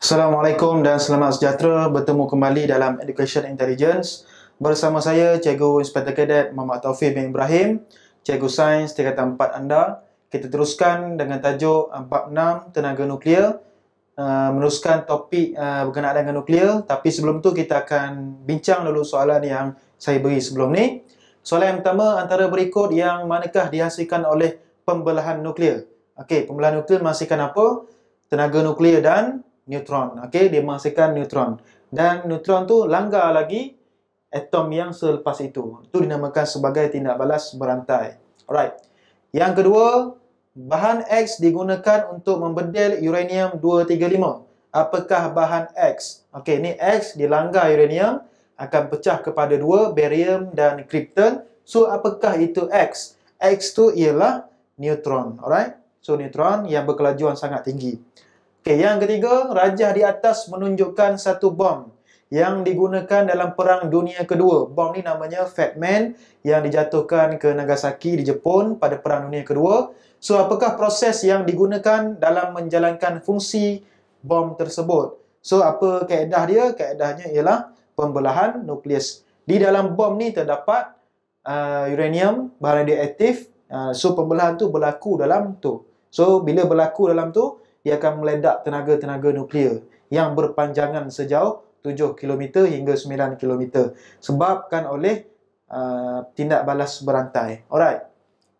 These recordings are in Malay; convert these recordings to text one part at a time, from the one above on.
Assalamualaikum dan selamat sejahtera, bertemu kembali dalam Education Intelligence bersama saya Cikgu Inspektor Kadet Muhammad Taufik bin Ibrahim, Cikgu Sains tingkatan 4 anda. Kita teruskan dengan tajuk bab 6 tenaga nuklear, meneruskan topik berkenaan dengan nuklear. Tapi sebelum tu kita akan bincang dulu soalan yang saya beri sebelum ni. Soalan yang pertama antara berikut yang manakah dihasilkan oleh pembelahan nuklear? Okey, pembelahan nuklear menghasilkan apa? Tenaga nuklear dan neutron. Okey, dia menghasilkan neutron. Dan neutron tu langgar lagi atom yang selepas itu. Itu dinamakan sebagai tindak balas berantai. Alright. Yang kedua, bahan X digunakan untuk membedil uranium-235. Apakah bahan X? Okey, ni X dilanggar uranium akan pecah kepada dua, barium dan krypton. So, apakah itu X? X tu ialah neutron. Alright. So, neutron yang berkelajuan sangat tinggi. Okey, yang ketiga, rajah di atas menunjukkan satu bom yang digunakan dalam Perang Dunia Kedua. Bom ni namanya Fat Man yang dijatuhkan ke Nagasaki di Jepun pada Perang Dunia Kedua. So, apakah proses yang digunakan dalam menjalankan fungsi bom tersebut? So, apa kaedah dia? Kaedahnya ialah pembelahan nukleus. Di dalam bom ni terdapat uranium, bahan radioaktif. So, pembelahan tu berlaku dalam tu. So, bila berlaku dalam tu, dia akan meledak tenaga-tenaga nuklear yang berpanjangan sejauh 7 km hingga 9 km sebabkan oleh tindak balas berantai. Alright.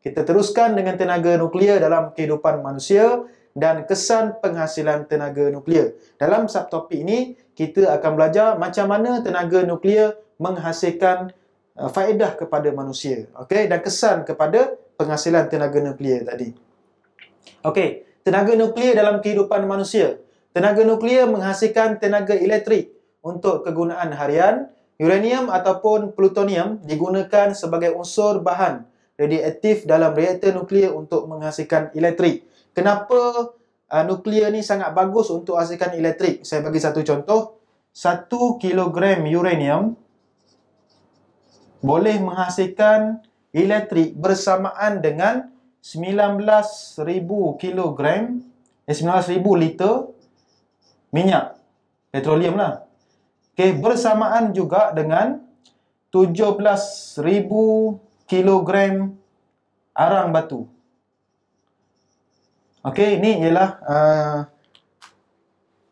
Kita teruskan dengan tenaga nuklear dalam kehidupan manusia dan kesan penghasilan tenaga nuklear. Dalam subtopik ini, kita akan belajar macam mana tenaga nuklear menghasilkan faedah kepada manusia. Okey, dan kesan kepada penghasilan tenaga nuklear tadi. Okey. Tenaga nuklear dalam kehidupan manusia. Tenaga nuklear menghasilkan tenaga elektrik untuk kegunaan harian. Uranium ataupun plutonium digunakan sebagai unsur bahan radioaktif dalam reaktor nuklear untuk menghasilkan elektrik. Kenapa nuklear ni sangat bagus untuk hasilkan elektrik? Saya bagi satu contoh. 1 kilogram uranium boleh menghasilkan elektrik bersamaan dengan 19,000 kilogram, 19,000 liter minyak petroleum lah. Okey, bersamaan juga dengan 17,000 kilogram arang batu. Okey, ini ialah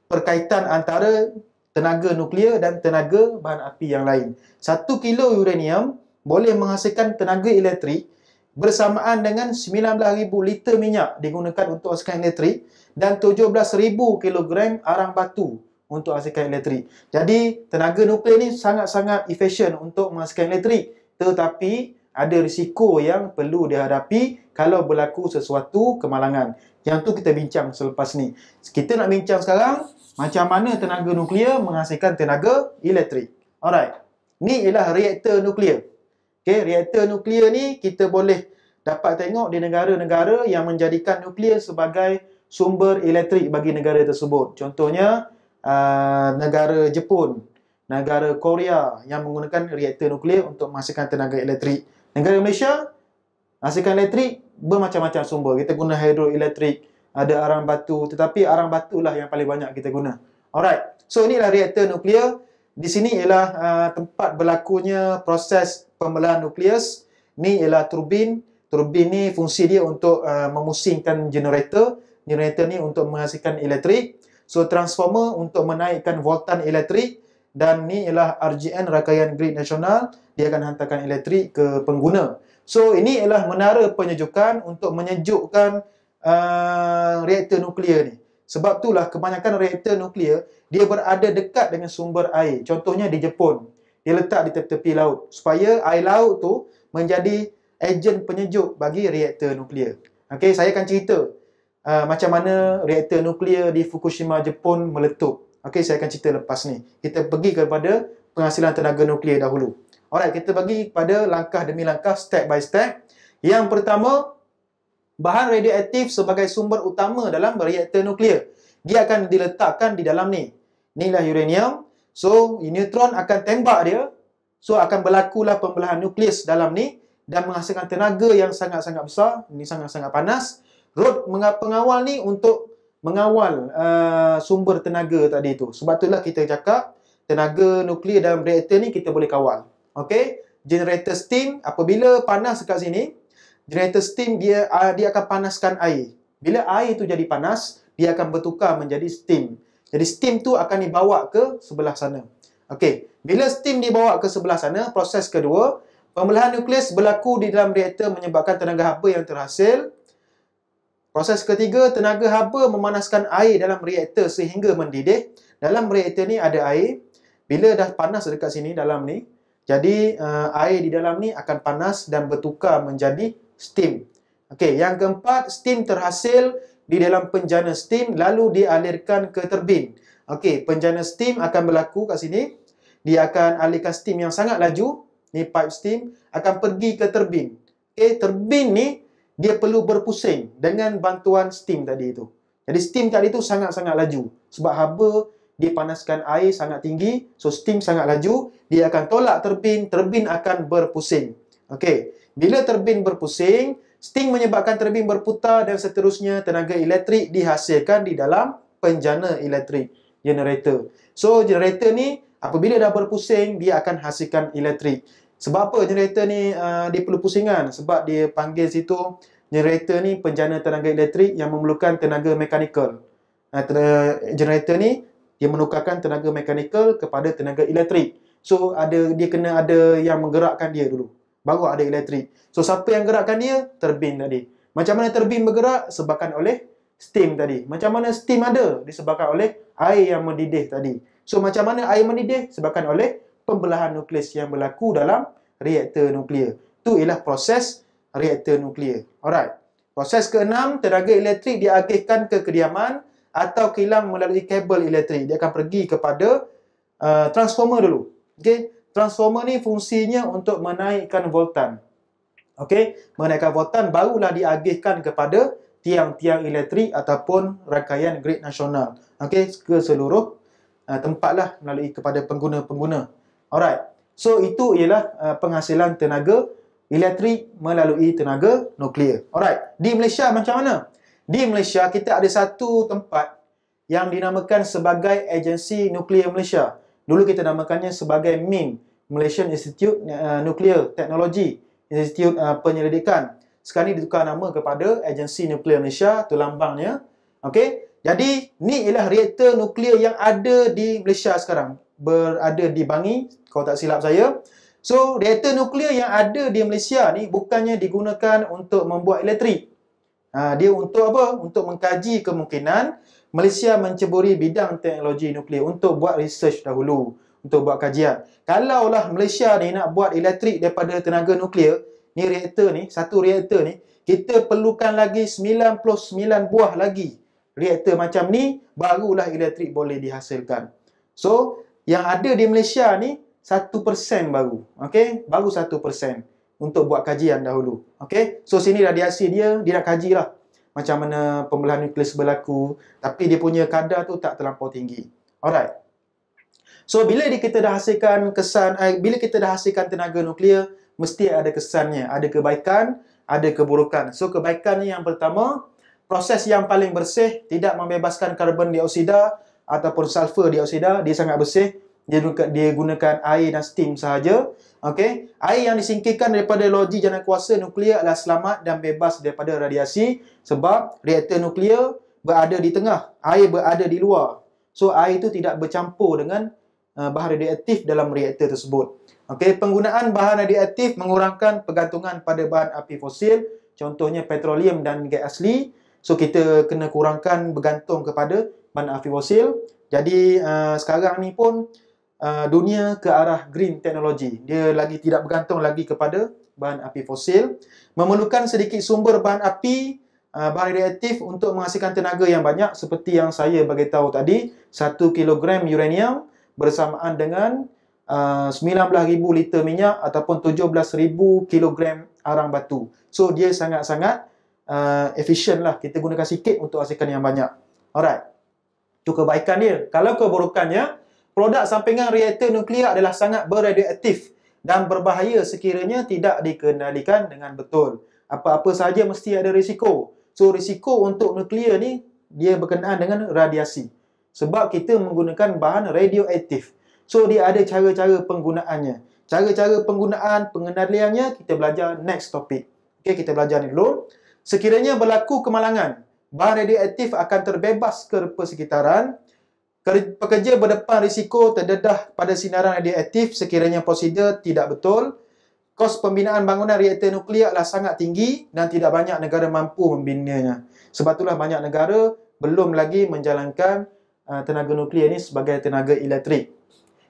perkaitan antara tenaga nuklear dan tenaga bahan api yang lain. 1 kilo uranium boleh menghasilkan tenaga elektrik bersamaan dengan 19,000 liter minyak digunakan untuk hasilkan elektrik dan 17,000 kilogram arang batu untuk hasilkan elektrik. Jadi, tenaga nuklear ni sangat-sangat efisien untuk menghasilkan elektrik. Tetapi, ada risiko yang perlu dihadapi kalau berlaku sesuatu kemalangan. Yang tu kita bincang selepas ni. Kita nak bincang sekarang macam mana tenaga nuklear menghasilkan tenaga elektrik. Alright. Ni ialah reaktor nuklear. Okay, reaktor nuklear ni kita boleh dapat tengok di negara-negara yang menjadikan nuklear sebagai sumber elektrik bagi negara tersebut. Contohnya, negara Jepun, negara Korea yang menggunakan reaktor nuklear untuk menghasilkan tenaga elektrik. Negara Malaysia, hasilkan elektrik bermacam-macam sumber. Kita guna hidroelektrik, ada arang batu, tetapi arang batu lah yang paling banyak kita guna. Alright, so inilah reaktor nuklear. Di sini ialah tempat berlakunya proses pembelahan nukleus. Ni ialah turbin. Turbin ni fungsi dia untuk memusingkan generator. Generator ni untuk menghasilkan elektrik. So, transformer untuk menaikkan voltan elektrik. Dan ni ialah RGN, Rangkaian Grid Nasional. Dia akan hantarkan elektrik ke pengguna. So, ini ialah menara penyejukan untuk menyejukkan reaktor nuklear ni. Sebab itulah kebanyakan reaktor nuklear dia berada dekat dengan sumber air. Contohnya di Jepun. Dia letak di tepi-tepi laut. Supaya air laut tu menjadi ejen penyejuk bagi reaktor nuklear. Okey, saya akan cerita macam mana reaktor nuklear di Fukushima, Jepun meletup. Okey, saya akan cerita lepas ni. Kita pergi kepada penghasilan tenaga nuklear dahulu. Alright, kita bagi pada langkah demi langkah, step by step. Yang pertama, bahan radioaktif sebagai sumber utama dalam reaktor nuklear. Dia akan diletakkan di dalam ni. Inilah uranium. So, neutron akan tembak dia. So, akan berlakulah pembelahan nukleus dalam ni dan menghasilkan tenaga yang sangat-sangat besar. Ini sangat-sangat panas. Rod pengawal ni untuk mengawal sumber tenaga tadi tu. Sebab itulah kita cakap tenaga nuklear dalam reaktor ni kita boleh kawal. Okey, generator steam apabila panas dekat sini, generator steam dia akan panaskan air. Bila air tu jadi panas, dia akan bertukar menjadi steam. Jadi steam tu akan dibawa ke sebelah sana. Okey, bila steam dibawa ke sebelah sana, proses kedua, pembelahan nukleus berlaku di dalam reaktor menyebabkan tenaga haba yang terhasil. Proses ketiga, tenaga haba memanaskan air dalam reaktor sehingga mendidih. Dalam reaktor ni ada air. Bila dah panas dekat sini dalam ni, jadi air di dalam ni akan panas dan bertukar menjadi steam. Okey, yang keempat, steam terhasil di dalam penjana steam lalu dialirkan ke turbin. Okey, penjana steam akan berlaku kat sini. Dia akan alirkan steam yang sangat laju, ni pipe steam, akan pergi ke turbin. Okey, turbin ni dia perlu berpusing dengan bantuan steam tadi itu. Jadi steam tadi itu sangat-sangat laju. Sebab haba dia panaskan air sangat tinggi, so steam sangat laju, dia akan tolak turbin, turbin akan berpusing. Okey, bila turbin berpusing, steam menyebabkan turbin berputar dan seterusnya tenaga elektrik dihasilkan di dalam penjana elektrik, generator. So generator ni apabila dah berpusing, dia akan hasilkan elektrik. Sebab apa generator ni dia perlu pusingan? Sebab dia panggil situ generator ni penjana tenaga elektrik yang memerlukan tenaga mekanikal. Generator ni dia menukarkan tenaga mekanikal kepada tenaga elektrik. So dia kena ada yang menggerakkan dia dulu, baru ada elektrik. So siapa yang gerakkan dia? Turbin tadi. Macam mana turbin bergerak? Disebabkan oleh steam tadi. Macam mana steam ada? Disebabkan oleh air yang mendidih tadi. So macam mana air mendidih? Disebabkan oleh pembelahan nukleus yang berlaku dalam reaktor nuklear. Itu ialah proses reaktor nuklear. Alright. Proses keenam, tenaga elektrik diagihkan ke kediaman atau kilang melalui kabel elektrik. Dia akan pergi kepada transformer dulu. Okey, transformer ni fungsinya untuk menaikkan voltan. Okey, menaikkan voltan barulah diagihkan kepada tiang-tiang elektrik ataupun rangkaian grid nasional. Okey, ke seluruh tempatlah melalui kepada pengguna-pengguna. Alright. So itu ialah penghasilan tenaga elektrik melalui tenaga nuklear. Alright. Di Malaysia macam mana? Di Malaysia kita ada satu tempat yang dinamakan sebagai Agensi Nuklear Malaysia. Dulu kita namakannya sebagai MIN, Malaysian Institute Nuclear Technology, Institute Penyelidikan. Sekarang ni ditukar nama kepada Agensi Nuklear Malaysia, tu lambangnya. Okey. Jadi ni ialah reaktor nuklear yang ada di Malaysia sekarang. Berada di Bangi, kalau tak silap saya. So, reaktor nuklear yang ada di Malaysia ni bukannya digunakan untuk membuat elektrik. Dia untuk apa? Untuk mengkaji kemungkinan Malaysia menceburi bidang teknologi nuklear untuk buat research dahulu, untuk buat kajian. Kalaulah Malaysia ni nak buat elektrik daripada tenaga nuklear, ni reaktor ni, satu reaktor ni, kita perlukan lagi 99 buah lagi reaktor macam ni, barulah elektrik boleh dihasilkan. So, yang ada di Malaysia ni 1% baru. Okey, baru 1% untuk buat kajian dahulu. Okey, so sini radiasi dia nak kaji lah macam mana pembelahan nukleus berlaku, tapi dia punya kadar tu tak terlampau tinggi. Alright. So bila kita dah hasilkan bila kita dah hasilkan tenaga nuklear, mesti ada kesannya, ada kebaikan, ada keburukan. So kebaikan ni yang pertama, proses yang paling bersih, tidak membebaskan karbon dioksida ataupun sulfur dioksida, dia sangat bersih. Dia gunakan air dan steam sahaja. Okey, air yang disingkirkan daripada loji janakuasa nuklear adalah selamat dan bebas daripada radiasi sebab reaktor nuklear berada di tengah, air berada di luar. So air itu tidak bercampur dengan bahan radioaktif dalam reaktor tersebut. Okey, penggunaan bahan radioaktif mengurangkan pergantungan pada bahan api fosil, contohnya petroleum dan gas asli. So kita kena kurangkan bergantung kepada bahan api fosil. Jadi sekarang ni pun dunia ke arah green technology. Dia lagi tidak bergantung lagi kepada bahan api fosil. Memerlukan sedikit sumber bahan api, bahan radioaktif untuk menghasilkan tenaga yang banyak seperti yang saya bagi tahu tadi, 1 kilogram uranium bersamaan dengan 19,000 liter minyak ataupun 17,000 kilogram arang batu. So dia sangat-sangat efisien lah. Kita gunakan sikit untuk hasilkan yang banyak. Alright. Itu kebaikan dia. Kalau keburukannya, produk sampingan reaktor nuklear adalah sangat berradioaktif dan berbahaya sekiranya tidak dikendalikan dengan betul. Apa-apa sahaja mesti ada risiko. So, risiko untuk nuklear ni dia berkenaan dengan radiasi. Sebab kita menggunakan bahan radioaktif. So, dia ada cara-cara penggunaannya. Cara-cara penggunaan, pengendaliannya, kita belajar next topik. Okey, kita belajar ni dulu. Sekiranya berlaku kemalangan, bahan radioaktif akan terbebas ke persekitaran. Pekerja berdepan risiko terdedah pada sinaran radioaktif sekiranya prosedur tidak betul. Kos pembinaan bangunan reaktor nuklear adalah sangat tinggi dan tidak banyak negara mampu membinanya. Sebab itulah banyak negara belum lagi menjalankan tenaga nuklear ini sebagai tenaga elektrik.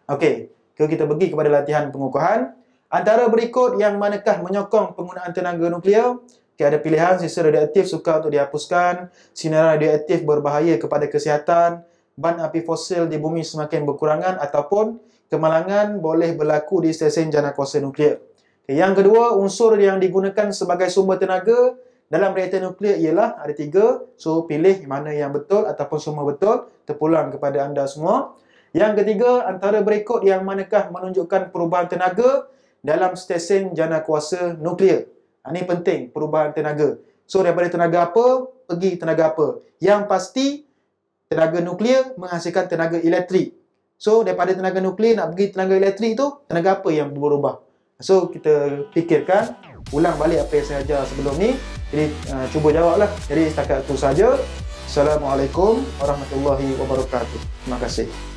Okey, kita pergi kepada latihan pengukuhan. Antara berikut yang manakah menyokong penggunaan tenaga nuklear? Ada pilihan sisa radioaktif sukar untuk dihapuskan, sinaran radioaktif berbahaya kepada kesihatan, ban api fosil di bumi semakin berkurangan, ataupun kemalangan boleh berlaku di stesen janakuasa nuklear. Yang kedua, unsur yang digunakan sebagai sumber tenaga dalam reaktor nuklear ialah ada 3. So, pilih mana yang betul ataupun semua betul. Terpulang kepada anda semua. Yang ketiga, antara berikut yang manakah menunjukkan perubahan tenaga dalam stesen janakuasa nuklear. Ini penting, perubahan tenaga. So, daripada tenaga apa, pergi tenaga apa. Yang pasti, tenaga nuklear menghasilkan tenaga elektrik. So, daripada tenaga nuklear nak pergi tenaga elektrik tu, tenaga apa yang berubah? So, kita fikirkan, ulang balik apa yang saya ajar sebelum ni. Jadi, cuba jawablah. Jadi, setakat itu saja. Assalamualaikum warahmatullahi wabarakatuh. Terima kasih.